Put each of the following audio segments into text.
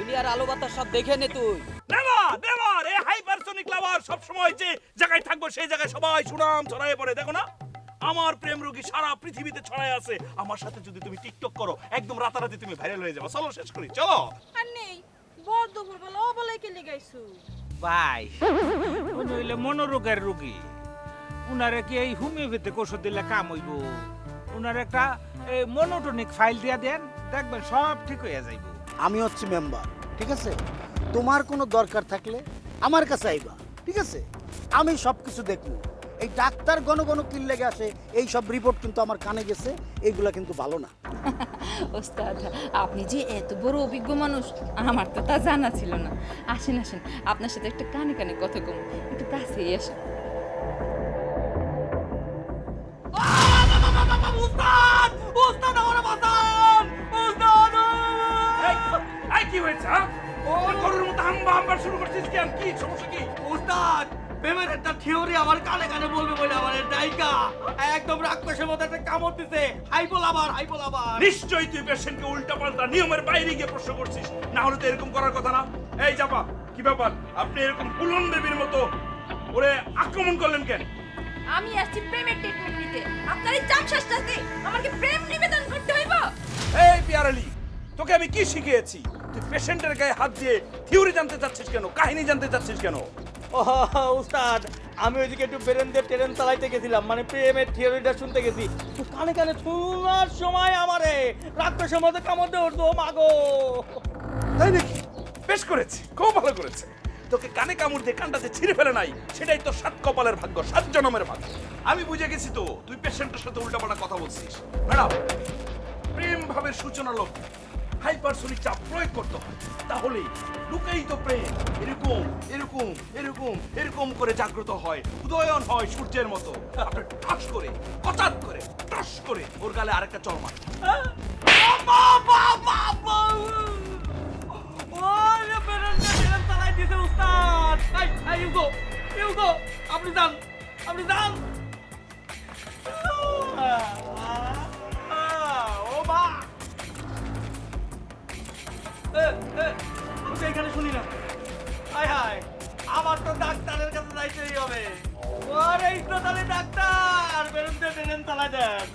দুনিয়ার আলো বাতাস সব দেখে নে তুই। নেভার নেভার এই হাইপারসোনিক লাভার সব সময় যে জায়গায় থাকবো সেই জায়গায় সবাই সুনাম ছড়ায় পড়ে। দেখো না আমার প্রেম রোগী সারা পৃথিবীতে ছড়ায় আছে। আমার সাথে যদি তুমি টিকটক করো একদম রাতারাতি তুমি ভাইরাল হয়ে যাবে। চলো শেষ করি চলো। আর নেই বড় দুপুরবেলা ও বলে কে লিগাইছু ভাই উনি হইলে মনোরোগের রোগী। উনারে কি এই হোমিওপ্যাথিক ওষুধ দিলে কাম হইব? উনার একটা মনোটনিক ফাইল দিয়া দেন, দেখবেন সব ঠিক হয়ে যাইব। আমি হচ্ছি মেম্বার, ঠিক আছে? তোমার কোনো দরকার থাকলে আমার কাছে আইবা, ঠিক আছে? আমি সব কিছু দেখবো। এই ডাক্তার ঘন ঘন কিল লেগে আসে, এই সব রিপোর্ট কিন্তু আমার কানে গেছে, এইগুলা কিন্তু ভালো না। ওস্তাদ, আপনি যে এত বড় অভিজ্ঞ মানুষ আমার তো তা জানা ছিল না। আসেন আসেন, আপনার সাথে একটা কানে কানে কথা কম, একটু কাছেই আসেন। উস্তাদ উস্তাদ আমার বাঁচান উস্তাদ। এই কি হয়েছে? ও গরুর মতো হাম্বা হাম্বা শুরু করছিস কেন? কি সমস্যা কি? উস্তাদ প্রেমের একটা থিওরি আমার কানে কানে বলবে বলে আমার ডাইকা একদম রাক্ষসের মতো একটা কামড় দিছে। হাইপোল আবার নিশ্চয়ই তুই পেশেন্টকে উল্টাপাল্টা নিয়মের বাইরে গিয়ে প্রশ্ন করছিস, না হলে তো এরকম করার কথা না। এই জাপা কি ব্যাপার? আপনি এরকম ফুলন দেবীর মতো ওরে আক্রমণ করলেন কেন? আমি আসছি প্রেমের ট্রিটমেন্ট নিতে। আপনার এই চামচাসটাতে আমাকে প্রেম নিবেদন করতে হইব? এই পিয়ারালি, তোকে আমি কি শিখিয়েছি? তুই পেশেন্টের গায়ে হাত দিয়ে থিওরি জানতে চাচ্ছিস কেন? কাহিনী জানতে চাচ্ছিস কেন? ও উস্তাদ, আমি ওইদিকে একটু বেরেন দিয়ে ট্রেন চালাইতে গেছিলাম, মানে প্রেমের থিওরিটা শুনতে গেছি। তো কানে কানে শোনার সময় আমারে রাক্ষসের মতো কামড় দিয়ে উঠবো মাগো। তাই নাকি? বেশ করেছে, খুব ভালো করেছে। তোকে কানে কামড় দিয়ে কানটাতে ছিঁড়ে ফেলে নাই, সেটাই তো সাত কপালের ভাগ্য, সাত জনমের ভাগ্য। আমি বুঝে গেছি তো তুই পেশেন্টের সাথে উল্টাপাল্টা কথা বলছিস। ম্যাডাম, প্রেম ভাবের সূচনা লোক হাইপারসোনিক চাপ প্রয়োগ করতে হয়, তাহলে লুকেই তো প্রেম এরকম এরকম এরকম এরকম করে জাগ্রত হয়, উদয়ন হয় সূর্যের মতো। আপনার ঠাস করে হঠাৎ করে টস করে ওর গালে আরেকটা চড় মার। আপনি যান, আপনি যান। ও মা, এখানে শুনি না। হায় হায়, আমার তো ডাক্তারের কাছে যাইতেই হবে। ওর এই তো তাহলে ডাক্তার বেরোতে ট্রেন চালাই দেন।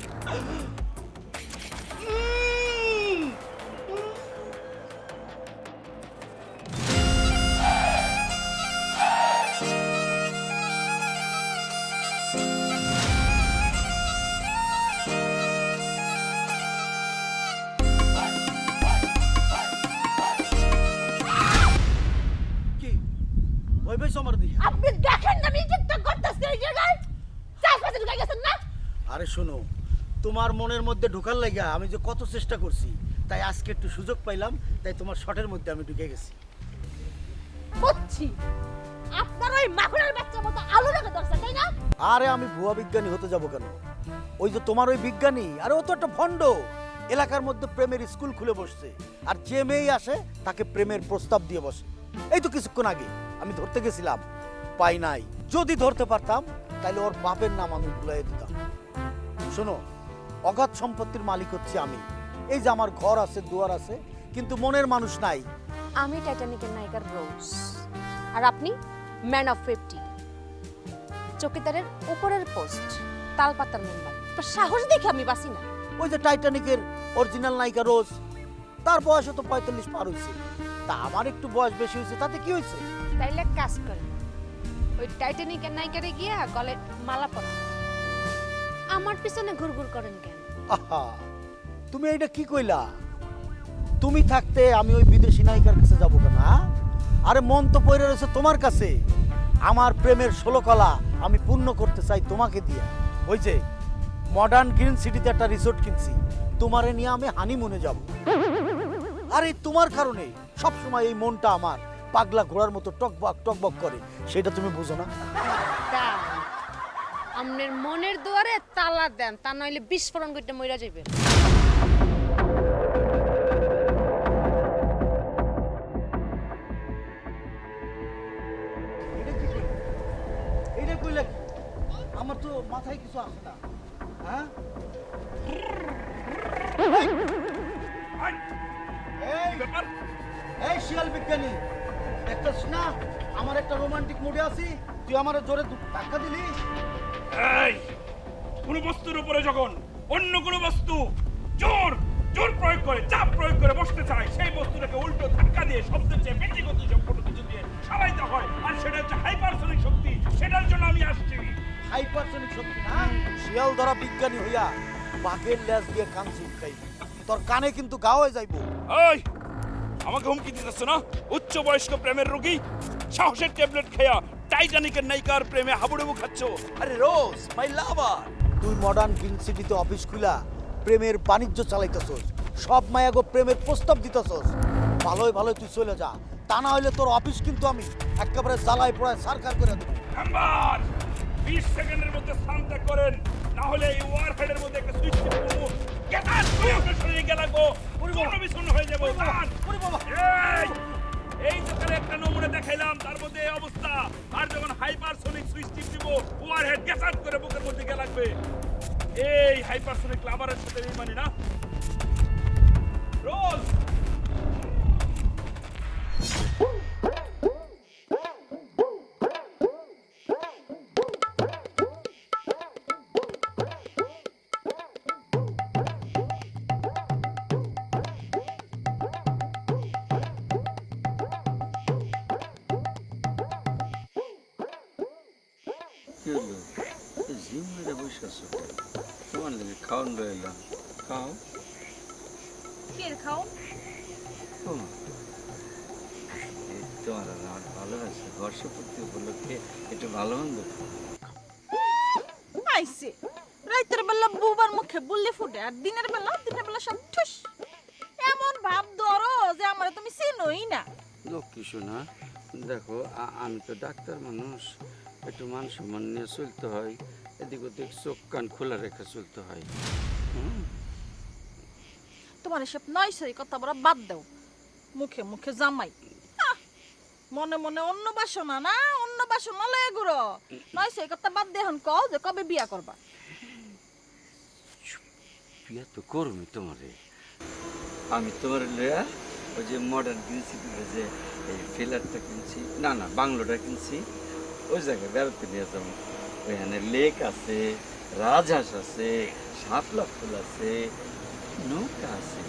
কি ভয় পাইছো আমার দিকে? আপনি দেখেন না আমি টিকটক করতেছি এই জায়গায় চাষবাসে ঢুকে গেছেন না। আরে শোনো, তোমার মনের মধ্যে ঢোকার লাগা আমি যে কত চেষ্টা করছি, তাই আজকে একটু সুযোগ পাইলাম, তাই তোমার শটের মধ্যে আমি ঢুকে গেছি। বুঝছি আপনার ওই মাখনের বাচ্চার মতো আলু রেখে ধরছেন, তাই না? আরে আমি ভুয়া বিজ্ঞানী হতে যাব কেন? ওই যে তোমার ওই বিজ্ঞানী, আরে ও তো একটা ভণ্ড। এলাকার মধ্যে প্রেমের স্কুল খুলে বসছে, আর যে মেয়েই আসে তাকে প্রেমের প্রস্তাব দিয়ে বসে। এই তো কিছুক্ষণ আগে আমি ধরতে গেছিলাম, পাই নাই। যদি ধরতে পারতাম তাহলে ওর বাপের নাম আমি ভুলাই দিতাম। শোনো, অগাধ সম্পত্তির মালিক হচ্ছে আমি। এই যে আমার ঘর আছে, দুয়ার আছে, কিন্তু মনের মানুষ নাই। আমি টাইটানিকের নায়িকা রোজ, আর আপনি ম্যান অফ 50, চৌকিদারের উপরের পোস্ট, তালপাতার মেম্বার। সাহস দেখে আমি বাসি না। ওই যে টাইটানিকের অরিজিনাল নায়িকা রোজ, তার বয়স তো 45 পার হয়েছে। তা আমার একটু বয়স বেশি হয়েছে, তাতে কি হয়েছে? তাইলে এক কাজ করেন, ওই টাইটানিকের নায়িকারে গিয়া গলে মালা পরান। আমার পিছনে ঘুরঘুর করেন কেন? আহা, তুমি এইটা কি কইলা? তুমি থাকতে আমি ওই বিদেশি নায়িকার কাছে যাবো কেন? আরে মন তো পড়ে রয়েছে তোমার কাছে। আমার প্রেমের 16 কলা আমি পূর্ণ করতে চাই তোমাকে দিয়ে। ওই যে মডার্ন গ্রিন সিটিতে একটা রিসোর্ট কিনছি, তোমারে নিয়ে আমি হানিমুনে যাব। আরে তোমার কারণে সব সময় এই মনটা আমার পাগলা ঘোড়ার মতো টকবক করে, সেটা তুমি বুঝো না? তাই আমনের মনের দুয়ারে তালা দেন, তা নইলে বিস্ফোরণ করতে মইরা যাইবেন। এইটা কইলা কি? আমার তো মাথায় কিছু আসে না। হ্যাঁ, এই ব্যাপার? এই শিয়াল বিজ্ঞানী, দেখতেছ না আমার একটা রোমান্টিক মুডে আছি, তুই আমার জোরে ধাক্কা দিলি। এই কোনো বস্তুর উপরে যখন অন্য কোনো বস্তু জোর জোর প্রয়োগ করে, চাপ প্রয়োগ করে বসতে চায়, সেই বস্তুটাকে উল্টো ধাক্কা দিয়ে শব্দের চেয়ে বেশি গতি সম্পন্ন কিছু দিয়ে সারাইতে হয়, আর সেটা হচ্ছে হাইপারসনিক শক্তি। সেটার জন্য আমি আসছি। হাইপারসনিক শক্তি না? শিয়াল ধরা বিজ্ঞানী হইয়া বাঘের লেজ দিয়ে কান চুলকাইবি, তোর কানে কিন্তু গা হয়ে যাইবো। এই আমাকে হুমকি দিতেছ না? উচ্চ বয়স্ক প্রেমের রোগী, সাহসের ট্যাবলেট খেয়া টাইটানিকের নায়িকার প্রেমে হাবুডুবু খাচ্ছ। আরে রোজ মাই লাভার, তুই মডার্ন গ্রিন সিটিতে অফিস খুলা প্রেমের বাণিজ্য চালাইতেছস, সব মায়াগো প্রেমের প্রস্তাব দিতেছস। ভালোই ভালোই তুই চলে যা, তা না হইলে তোর অফিস কিন্তু আমি একেবারে জ্বালায় পোড়ায় সারকার করে দেবো। নাম্বার 20 সেকেন্ডের মধ্যে স্থান ত্যাগ করেন, না হলে এই ওয়ার হেডের মধ্যে একটা সুইচ টিপে দেবো। গেট আউট, তুই আপনার শরীরে গেলাগো চূর্ণ বিচূর্ণ হয়ে যাবো। এই তো তাহলে একটা নমুনা দেখাইলাম, তার মধ্যে এই অবস্থা। আর যখন হাইপারসনিক সুইচ টিপ দিব, ওয়ার হেড গেট আউট করে বুকের মধ্যে গেলাগবে। এই হাইপারসনিক লাভারের সাথে এই মানে না রোজ। কি হলো? জিম মেরে বসে আছো, তোমার লেগে খাওয়ান রইলাম, খাও। কে খাও? ও, এই তোমার আর আমার ভালোবাসা বর্ষপূর্তি উপলক্ষে একটু ভালো মন্দ আইছে রাতের বেলা বুবার মুখে বললে ফুটে, আর দিনের বেলা সব ঠুস। এমন ভাব ধরো যে আমারে তুমি চেনোই না। লক্ষ্মী শোনা, দেখো আমি তো ডাক্তার মানুষ, একটু মান সম্মান নিয়ে চলতে হয়, এদিক ওদিক চোখ কান খোলা রেখে চলতে হয়। তোমার এসব নয়সই কথা বলা বাদ দাও, মুখে মুখে জামাই, আহ, মনে মনে অন্য বাসনা না, অন্য বাসনা লয়ে ঘুরো। নয়সই কথা বাদ দিয়ে এখন কও যে কবে বিয়া করবা। বিয়া তো করবি তোমারে, আমি তোমার লয়া ওই যে মডার্ন কিনছি, যে এই ফিলারটা কিনছি, না না বাংলোটা কিনছি, ওই জায়গায় বেড়াতে নিয়ে যাবো। ওইখানে লেক আছে, রাজহাঁস আছে, শাপলা ফুল আছে, নৌকা আছে,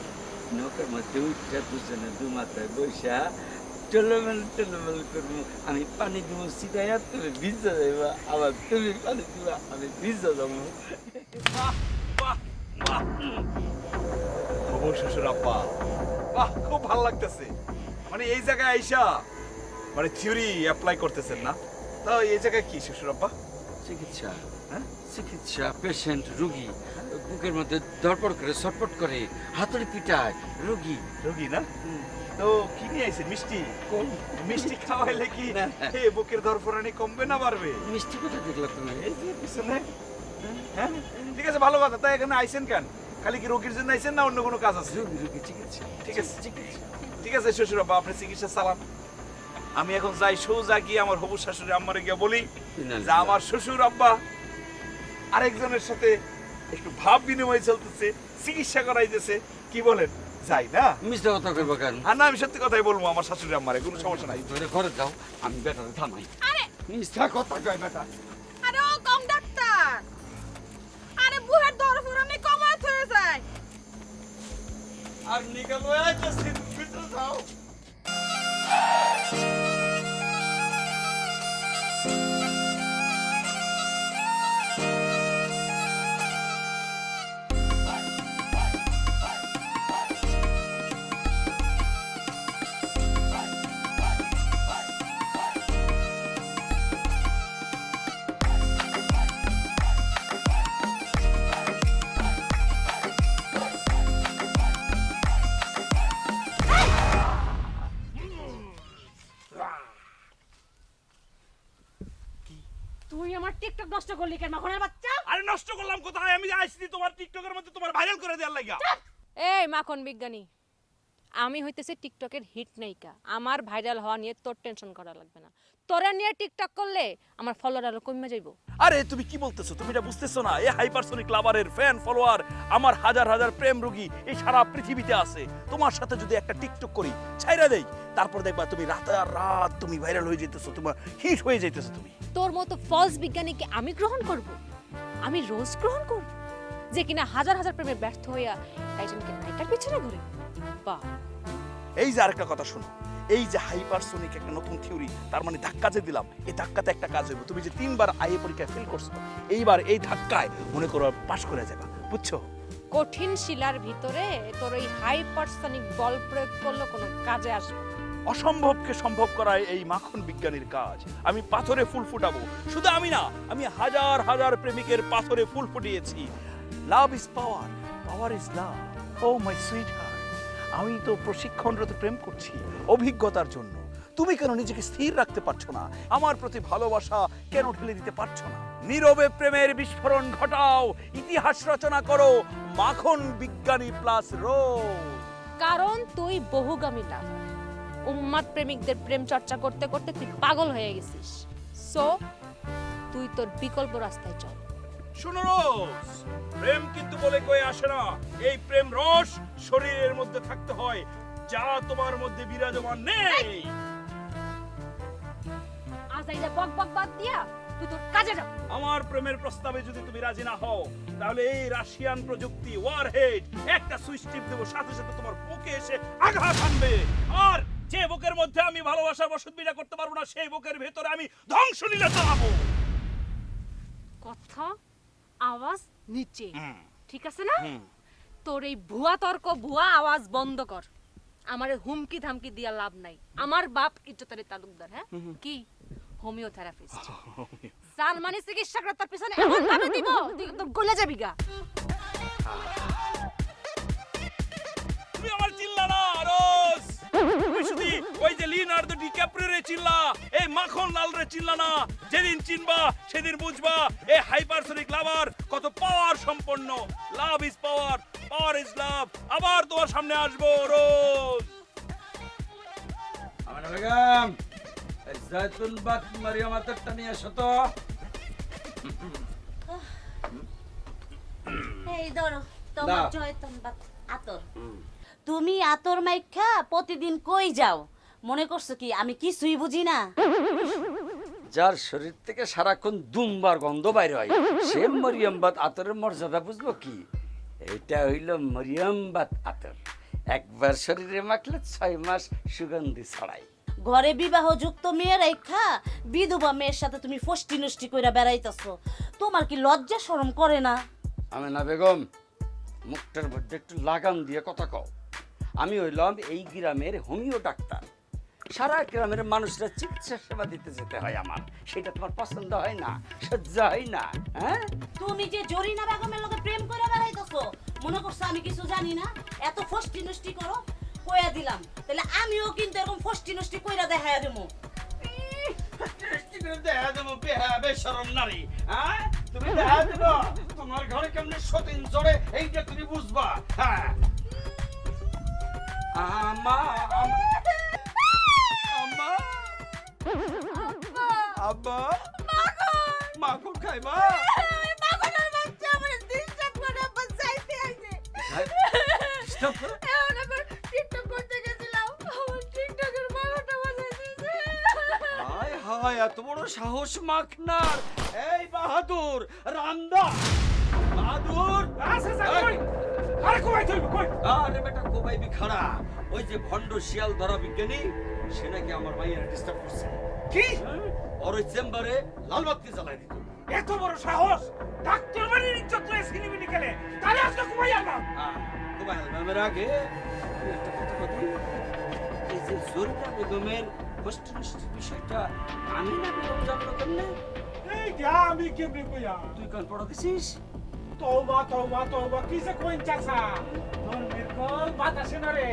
নৌকার মধ্যে উঠটা দুজনে দু মাথায় বৈশা টলমেল করবো। আমি পানি দেবো সিটাইয়া, তুমি ভিজা যাইবা, আবার তুমি পানি দিবা, আমি ভিজা যাবো। বাহ বাহ বাহ, খবর শ্বশুর আব্বা, বাহ খুব ভালো লাগতেছে। মানে এই জায়গায় আইসা মানে থিওরি অ্যাপ্লাই করতেছেন না? তা এই জায়গায় কি শ্বশুর আব্বা? চিকিৎসা, হ্যাঁ চিকিৎসা, পেশেন্ট রুগী বুকের মধ্যে ধরপড় করে ছটপট করে, হাতুড়ি পিটায় রুগী। রোগী না? তো কি নিয়ে আইছেন? মিষ্টি? কোন মিষ্টি খাওয়াইলে কি না। এ বুকের ধরফরানি কমবে না বাড়বে? মিষ্টি কথা দেখলা তুমি? এই যে পিছনে, হ্যাঁ ঠিক আছে, ভালো কথা। তাই এখানে আইছেন কেন? খালি কি রোগীর জন্য আইছেন না অন্য কোনো কাজ আছে? রুগী রুগী চিকিৎসা, ঠিক আছে চিকিৎসা। ঠিক আছে শ্বশুর আব্বা, আপনি চিকিৎসা চালান। আমি এখন যাই সোজা গিয়ে আমার হবু শাশুড়ি আম্মারে গিয়ে বলি যে আমার শ্বশুর আব্বা আরেকজনের সাথে একটু ভাব বিনিময় চলতেছে, চিকিৎসা করাইতেছে। কি বলেন? যাই না? মিথ্যা কথা কইবা কেন? আর না, আমি সত্যি কথাই বলবো আমার শাশুড়ি আম্মারে, কোনো সমস্যা নাই। ধরে ঘরে যাও, আমি বেটারে থামাই। আরে মিথ্যা কথা কয় বেটা। আরে ও কম ডাক্তার, আরে বুহের দরফরানি কমাত হয়ে যায়। আর নিকাল যাচ্ছে, ভিতরে যাও। তুই আমার টিকটক নষ্ট করলি কেন মাখনের বাচ্চা? আরে নষ্ট করলাম কোথায়? আমি আইসি তোমার টিকটকের মধ্যে তোমার ভাইরাল করে দেওয়ার লাগা। এই মাখন বিজ্ঞানী, আমি হইতেছে টিকটকের হিট নায়িকা, আমার ভাইরাল হওয়া নিয়ে তোর টেনশন করা লাগবে না। তোরা নিয়ে টিকটক করলে আমার ফলোয়ার আরো কমে যাইব। আরে তুমি কি বলতেছো? তুমি এটা বুঝতেছো না? এই হাইপারসোনিক লাভারের ফ্যান ফলোয়ার আমার হাজার হাজার প্রেম রোগী এই সারা পৃথিবীতে আছে। তোমার সাথে যদি একটা টিকটক করি, ছাইরা দেই, তারপর দেখবা তুমি রাত তুমি ভাইরাল হয়ে যেতেছো, তোমার হিট হয়ে যাইতেছো। তুমি তোর মতো ফলস বিজ্ঞানীকে আমি গ্রহণ করব? আমি রোজ গ্রহণ করব, যে কিনা হাজার হাজার প্রেমে ব্যর্থ হইয়া একজনকে নায়িকার পিছনে ঘুরে? বাহ! এই যে আরেকটা কথা শোনো, এই যে হাইপারসোনিক একটা নতুন থিওরি, তার মানে ধাক্কা যে দিলাম, এই ধাক্কাতে একটা কাজ হইব। তুমি যে 3 বার আইএ পরীক্ষায় ফেল করছো, এইবার এই ধাক্কায় মনে করো পাস করে যাবা, বুঝছো? কঠিন শিলার ভিতরে তোর এই হাইপারসনিক বল প্রয়োগ করলে কোনো কাজে আসবে না। অসম্ভবকে সম্ভব করাই এই মাখন বিজ্ঞানীর কাজ। আমি পাথরে ফুল ফুটাবো, শুধু আমি না, আমি হাজার হাজার প্রেমিকের পাথরে ফুল ফুটিয়েছি। Love is power, power is love. Oh my sweet heart, আমি তো প্রশিক্ষণরত প্রেম করছি অভিজ্ঞতার জন্য। তুমি কেন নিজেকে স্থির রাখতে পারছো না? আমার প্রতি ভালোবাসা কেন ঢেলে দিতে পারছো না? নীরবে প্রেমের বিস্ফোরণ ঘটাও, ইতিহাস রচনা করো, মাখন বিজ্ঞানী প্লাস রোজ। কারণ তুই বহুগামী লাভার, উম্মাদ প্রেমিকদের প্রেম চর্চা করতে করতে তুই পাগল হয়ে গেছিস। সো তুই তোর বিকল্প রাস্তায় চল। শোনো রোজ, প্রেম কিন্তু বলে কয়ে আসে না। এই প্রেম রস শরীরের মধ্যে থাকতে হয়, যা তোমার মধ্যে বিরাজমান নেই। আজ এই যে বক বক বাদ দিয়া তুই তোর কাজে যা। আমার প্রেমের প্রস্তাবে যদি তুমি রাজি না হও, তাহলে এই রাশিয়ান প্রযুক্তি ওয়ারহেড একটা সুইচ টিপ দেবো, সাথে সাথে তোমার বুকে এসে আঘাত আনবে। আর যে বুকের মধ্যে আমি ভালোবাসার বসত বিনা করতে পারবো না, সেই বুকের ভেতরে আমি ধ্বংসলীলা চালাবো। কথা আওয়াজ নিচে, ঠিক আছে না? তোর এই ভুয়া তর্ক, ভুয়া আওয়াজ বন্ধ কর। আমারে হুমকি ধামকি দিয়া লাভ নাই। আমার বাপ ইজ্জতের তালুকদার, হ্যাঁ কি হোমিওথেরাপিস্ট। জার্মানি চিকিৎসা করে তার পিছনে এমন ভাবে দিব তুই একদম গলে যাবি গা। তুমি আমার চিল্লা না রোজ, তুমি শুধু ওই যে লিওনার্দো ডিক্যাপ্রিও রে চিল্লা, এই মাখন লাল রে চিল্লা না। যেদিন চিনবা সেদিন বুঝবা এই হাইপারসোনিক লাভার কত পাওয়ার সম্পন্ন। লাভ ইজ পাওয়ার, পাওয়ার ইজ লাভ। আবার তোমার সামনে আসবো রোজ। আমার বেগম, এই জয়তুন বাত মারিয়াম আতরটা নিয়ে এসো তো। এই ধরো তোমার দাও। জয়তন বাত আতর। তুমি আতর মাইখা প্রতিদিন কই যাও? মনে করছো কি আমি কিছুই বুঝি না? যার শরীর থেকে সারাক্ষণ দুমবার গন্ধ বাইরে হয়, সে মরিয়ামবাদ আতরের মর্যাদা বুঝলো কি? এটা হইল মরিয়ামবাদ আতর, একবার শরীরে মাখলে 6 মাস সুগন্ধি ছড়ায়। ঘরে বিবাহ যুক্ত মেয়ে রেখা বিধবা মেয়ের সাথে তুমি ফষ্টি নষ্টি কইরা বেড়াইতেছো। তোমার কি লজ্জা শরম করে না? আমি না বেগম, মুখটার মধ্যে একটু লাগাম দিয়ে কথা কও। আমি হইলাম এই গ্রামের হোমিও ডাক্তার। সারা গ্রামের মানুষরা চিকিৎসা সেবা দিতে যেতে হয় আমার, সেটা তোমার পছন্দ হয় না, সহ্য হয় না? হ্যাঁ, তুমি যে জরিনা বেগমের লগে প্রেম কইরা বেড়াইতেছো, মনে করছো আমি কিছু জানি না? এত ফষ্টি নষ্টি করো, কইয়া দিলাম। তাহলে আমিও কিন্তু এরকম ফষ্টি নষ্টি কইরা দেখায়া দেবো। দেখা দেবো বেশরম নারী। হ্যাঁ, তুমি দেখা দেবো তোমার ঘরে কেমনে সতীন চড়ে, এইটা তুমি বুঝবা। হ্যাঁ, আমা আমা আব্বা মাখন খাইবা? মাগনের বাচ্চা আমার ডিস্টার্ব করে আব্বা যাইতে আইছে। ডিস্টার্ব করে? এখন আবার টিকটক করতে গেছিলাম, আমার টিকটকের বারোটা বাজে দিয়েছে। হায় হায়, এত বড় সাহস মাখনার! এই বাহাদুর রামদা, বাহাদুর আরে কই তুই কই? আরে বেটা কোবাইবি খাড়া। ওই যে ভণ্ড শিয়াল ধরা বিজ্ঞানী, সে নাকি আমার মাইয়ের ডিস্টার্ব করছে। কি? ওর ওই চেম্বারে লালবাতি জ্বালাই দিত। এত বড় সাহস! ডাক্তার বাড়ির ইজ্জত লয়ে সিনেমিনি খেলে, তাহলে আজকে ঘুমাই আনলাম। কোবাই নামের আগে তুই একটা কথা বলি, এই যে জরিনা বেগমের হোস্টেলিস্টের বিষয়টা আমি না বেগম জানলো কেমনে? এই যা আমি কেমনে কইয়া? তুই কাল পড়া গেছিস? তওবা তওবা তওবা, কিসে কইন চাচা? ধর্মের কল বাতাসে না রে।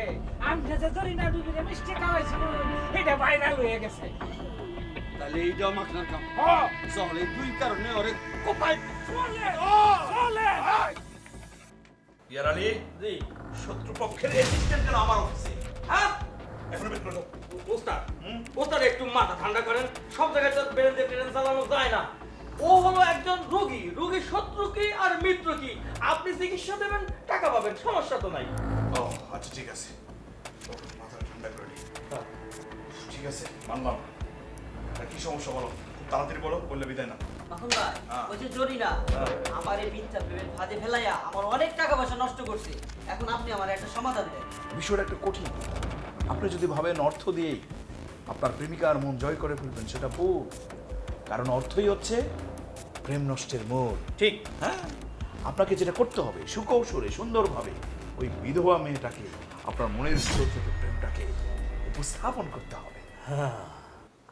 আমি যে জরিনা ডুবিরে মিষ্টি খাওয়াইছি, এটা ভাইরাল হয়ে গেছে। তাহলে এইটাও মাখনার কাম। হ্যাঁ, চল, এই দুই কারণে ওরে কোপাই। চলে চলে। ইয়ার আলী, জি, শত্রুপক্ষের এসিস্ট্যান্ট কেন আমার অফিসে? হ্যাঁ এখন বের করে দাও। উস্তাদ উস্তাদ একটু মাথা ঠান্ডা করেন, সব জায়গায় তো বেরেন দিয়ে ট্রেন চালানো যায় না। ও হলো একজন রোগী, রোগীর শত্রু কি আর মিত্র কি, আপনি চিকিৎসা দেবেন টাকা পাবেন, সমস্যা তো নাই। ও আচ্ছা ঠিক আছে, ও, মাথাটা ঠান্ডা করে নি। ঠিক আছে মানলাম। আর কি সমস্যা বলো, খুব তাড়াতাড়ি বলো, বললে বিদায় না। মাখন ভাই হ্যাঁ। ওই যে জরিনা আমার এই মিথ্যা প্রেমের ফাঁদে ফেলাইয়া আমার অনেক টাকা পয়সা নষ্ট করছে, এখন আপনি আমার একটা সমাধান দেন। বিষয়টা একটু কঠিন। আপনি যদি ভাবেন অর্থ দিয়েই আপনার প্রেমিকার মন জয় করে ফেলবেন, সেটা ভুল। কারণ অর্থই হচ্ছে প্রেম নষ্টের মূল। ঠিক। হ্যাঁ, আপনাকে যেটা করতে হবে সুকৌশলে সুন্দরভাবে ওই বিধবা মেয়েটাকে আপনার মনের ভিতর থেকে প্রেমটাকে উপস্থাপন করতে হবে।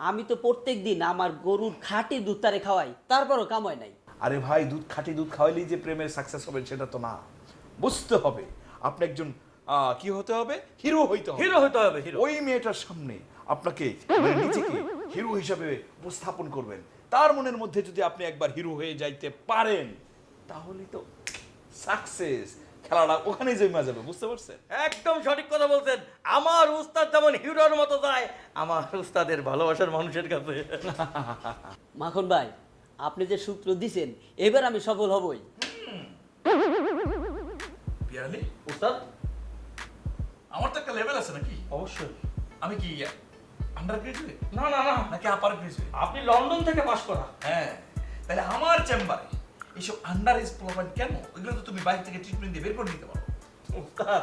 আমি তো প্রত্যেক দিন আমার গরুর খাঁটি দুধ তারে খাওয়াই, তারপরও কামাই নাই। আরে ভাই, দুধ খাঁটি দুধ খাওয়াইলেই যে প্রেমের সাকসেস হবে সেটা তো না। বুঝতে হবে আপনি একজন কি হতে হবে, হিরো হইতে হবে। হিরো হতে হবে, হিরো। ওই মেয়েটার সামনে আপনাকে মানে নিজেকে হিরো হিসাবে উপস্থাপন করবেন। তার মনের মধ্যে যদি আপনি একবার হিরো হয়ে যাইতে পারেন, তাহলে তো সাকসেস, খেলাটা ওখানেই জমা যাবে। বুঝতে পারছেন? একদম সঠিক কথা বলছেন। আমার উস্তাদ যেমন হিরোর মতো যায় আমার উস্তাদের ভালোবাসার মানুষের কাছে। মাখন ভাই আপনি যে সূত্র দিছেন, এবার আমি সফল হবই। পিয়ালি, উস্তাদ আমার তো একটা লেভেল আছে নাকি? অবশ্যই। আমি কি আন্ডার গ্রাজুয়েট না না না, নাকি আপার গ্রাজুয়েট? আপনি লন্ডন থেকে পাশ করা। হ্যাঁ, তাহলে আমার চেম্বারে এইসব আন্ডার এজ প্রবলেম কেন? ওইগুলো তো তুমি বাইরে থেকে ট্রিটমেন্ট দিয়ে বের করে দিতে পারো। উস্তাদ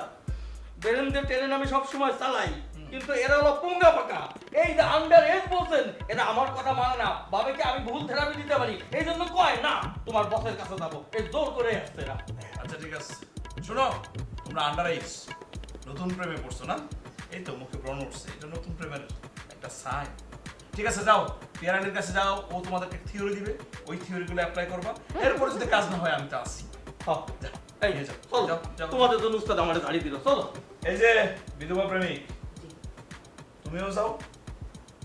বেরেন্দ্রের ট্রেন আমি সবসময় চালাই, কিন্তু এরা হলো পুঙ্গা পাকা। এই যে আন্ডার এজ বলছেন, এরা আমার কথা মানে না। বাবাকে আমি ভুল থেরাপি দিতে পারি, এই জন্য কয় না তোমার বসের কাছে যাবো, এই জোর করে আসছে এরা। আচ্ছা ঠিক আছে, শোনো, তোমরা আন্ডার এজ নতুন প্রেমে পড়ছো না? এই তো মুখে ব্রণ উঠছে, এটা নতুন প্রেমের একটা সাইন। ঠিক আছে, যাও পিয়ারালির কাছে যাও, ও তোমাদেরকে থিওরি দিবে, ওই থিওরিগুলো অ্যাপ্লাই করবা। এরপরে যদি কাজ না হয় আমি তো আসি। হ্যাঁ, যাও, এই নিয়ে যাও, চলো, যাও, যাও। তোমাদের জন্য উস্তাদ আমার গাড়ি দিল, চলো। এই যে বিধবা প্রেমিক, তুমিও যাও,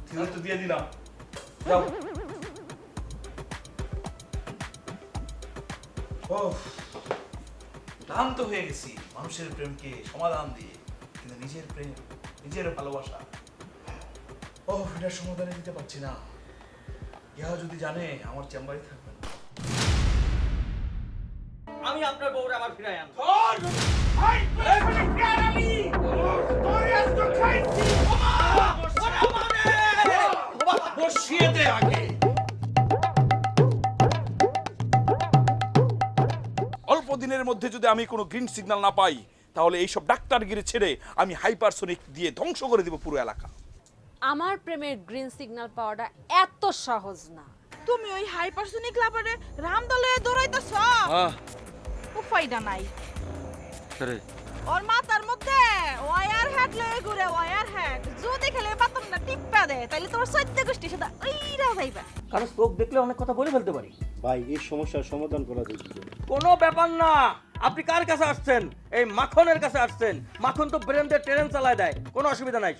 থিওরি তো দিয়ে দিলাম, যাও। ও ক্লান্ত হয়ে গেছি মানুষের প্রেমকে সমাধান দিয়ে, কিন্তু নিজের প্রেম, নিজের ভালোবাসা, ও এটার সমাধানে দিতে পারছি না। ইহা যদি জানে আমার চেম্বারে থাকবে না। আমি আপনার বউরে আমার ফিরাই আনবো। বসিয়ে দে আগে। অল্প দিনের মধ্যে যদি আমি কোনো গ্রিন সিগন্যাল না পাই, তাহলে এইসব ডাক্তারগিরি ছেড়ে আমি হাইপারসোনিক দিয়ে ধ্বংস করে দিব পুরো এলাকা। আমার প্রেমের গ্রিন সিগন্যাল পাওয়াটা এত সহজ না। তুমি ওই হাইপারসোনিক লাভারে রামদলে দৌড়াইতেছ, উপায়টা নাই। ওর মাথার মধ্যে ওয়ার হ্যাট লয়ে ঘুরে, ওয়ার হ্যাট যদি খেলে বাতনটা টিপ্পা দেয়, তাহলে তোমার সৈত্য গোষ্ঠী সাথে ওইরা যাইবা। কারণ চোখ দেখলে অনেক কথা বলে ফেলতে পারি। ভাই এই সমস্যার সমাধান করা যাবে। কোনো ব্যাপার না। আপনি কার কাছে আসছেন? এই মাখনের কাছে আসছেন। মাখন তো ব্রেন দিয়ে ট্রেন চালায় দেয়, কোনো অসুবিধা নাই।